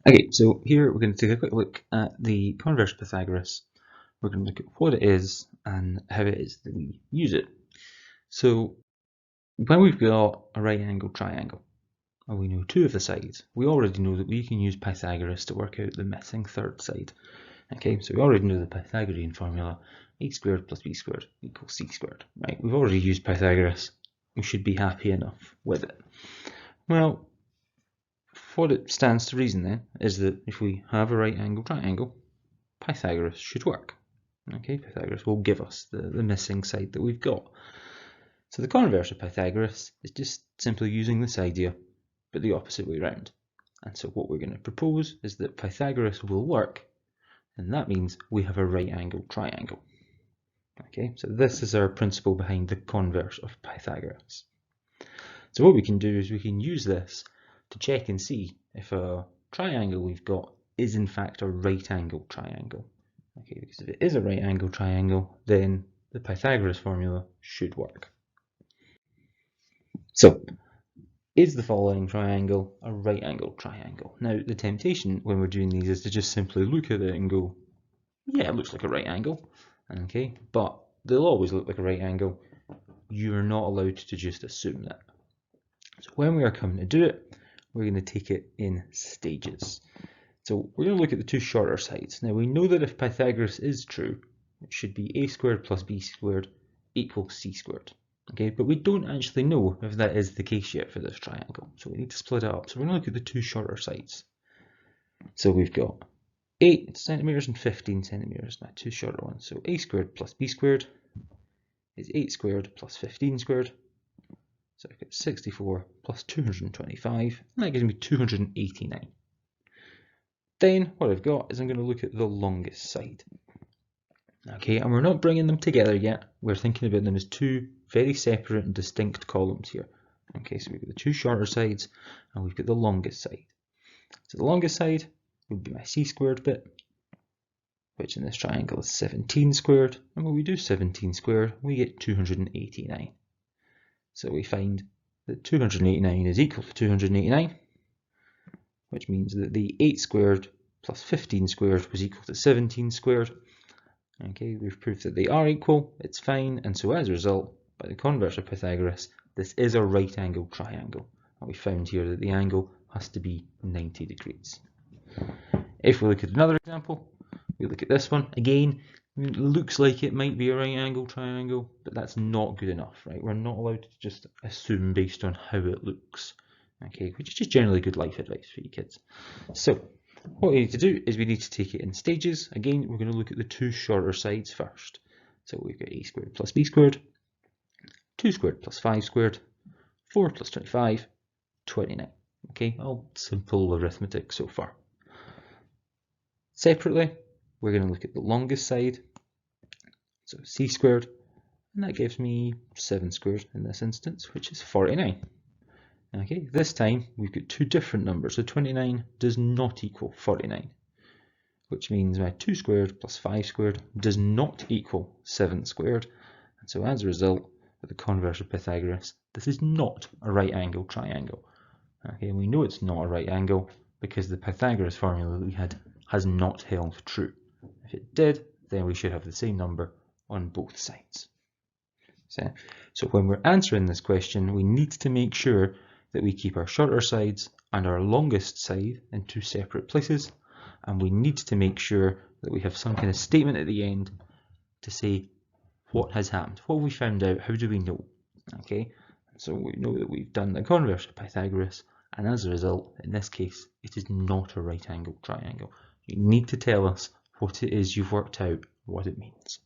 Okay, so here we're going to take a quick look at the Converse of Pythagoras. We're going to look at what it is and how it is that we use it. So when we've got a right angled triangle, and we know two of the sides, we already know that we can use Pythagoras to work out the missing third side. Okay, so we already know the Pythagorean formula, a squared plus b squared equals c squared. Right, we've already used Pythagoras. We should be happy enough with it. Well, what it stands to reason then is that if we have a right angled triangle, Pythagoras should work. Okay, Pythagoras will give us the missing side that we've got. So the converse of Pythagoras is just simply using this idea, but the opposite way around. And so what we're going to propose is that Pythagoras will work, and that means we have a right angled triangle. Okay, so this is our principle behind the converse of Pythagoras. So what we can do is we can use this to check and see if a triangle we've got is in fact a right angled triangle. Okay, because if it is a right angled triangle, then the Pythagoras formula should work. So, is the following triangle a right angled triangle? Now, the temptation when we're doing these is to just simply look at it and go, yeah, it looks like a right angle. Okay, but they'll always look like a right angle. You are not allowed to just assume that. So when we are coming to do it, we're going to take it in stages. So we're going to look at the two shorter sides. Now we know that if Pythagoras is true, it should be a squared plus b squared equals c squared. Okay, but we don't actually know if that is the case yet for this triangle. So we need to split it up. So we're going to look at the two shorter sides. So we've got 8 centimeters and 15 centimeters, my two shorter ones. So a squared plus b squared is 8 squared plus 15 squared. So I've got 64 plus 225, and that gives me 289. Then what I've got is I'm going to look at the longest side. Okay, and we're not bringing them together yet. We're thinking about them as two very separate and distinct columns here. Okay, so we've got the two shorter sides, and we've got the longest side. So the longest side would be my c squared bit, which in this triangle is 17 squared. And when we do 17 squared, we get 289. So we find that 289 is equal to 289, which means that the 8 squared plus 15 squared was equal to 17 squared. Okay, we've proved that they are equal, it's fine, and so as a result, by the converse of Pythagoras, this is a right angled triangle. And we found here that the angle has to be 90 degrees. If we look at another example, we look at this one, again, it looks like it might be a right angled triangle, but that's not good enough, right? We're not allowed to just assume based on how it looks, okay, which is just generally good life advice for you kids. So what we need to do is we need to take it in stages. Again, we're going to look at the two shorter sides first. So we've got a squared plus b squared, 2 squared plus 5 squared, 4 plus 25, 29. Okay, all simple arithmetic so far. Separately, we're going to look at the longest side, so c squared, and that gives me 7 squared in this instance, which is 49. Okay, this time we've got two different numbers, so 29 does not equal 49, which means my 2 squared plus 5 squared does not equal 7 squared, and so as a result, with the converse of Pythagoras, this is not a right angled triangle. Okay, and we know it's not a right angle because the Pythagoras formula that we had has not held true. If it did, then we should have the same number on both sides. So when we're answering this question, we need to make sure that we keep our shorter sides and our longest side in two separate places, and we need to make sure that we have some kind of statement at the end to say what has happened, what have we found out, how do we know. Okay, so we know that we've done the converse of Pythagoras, and as a result, in this case, it is not a right angled triangle. You need to tell us what it is you've worked out, what it means.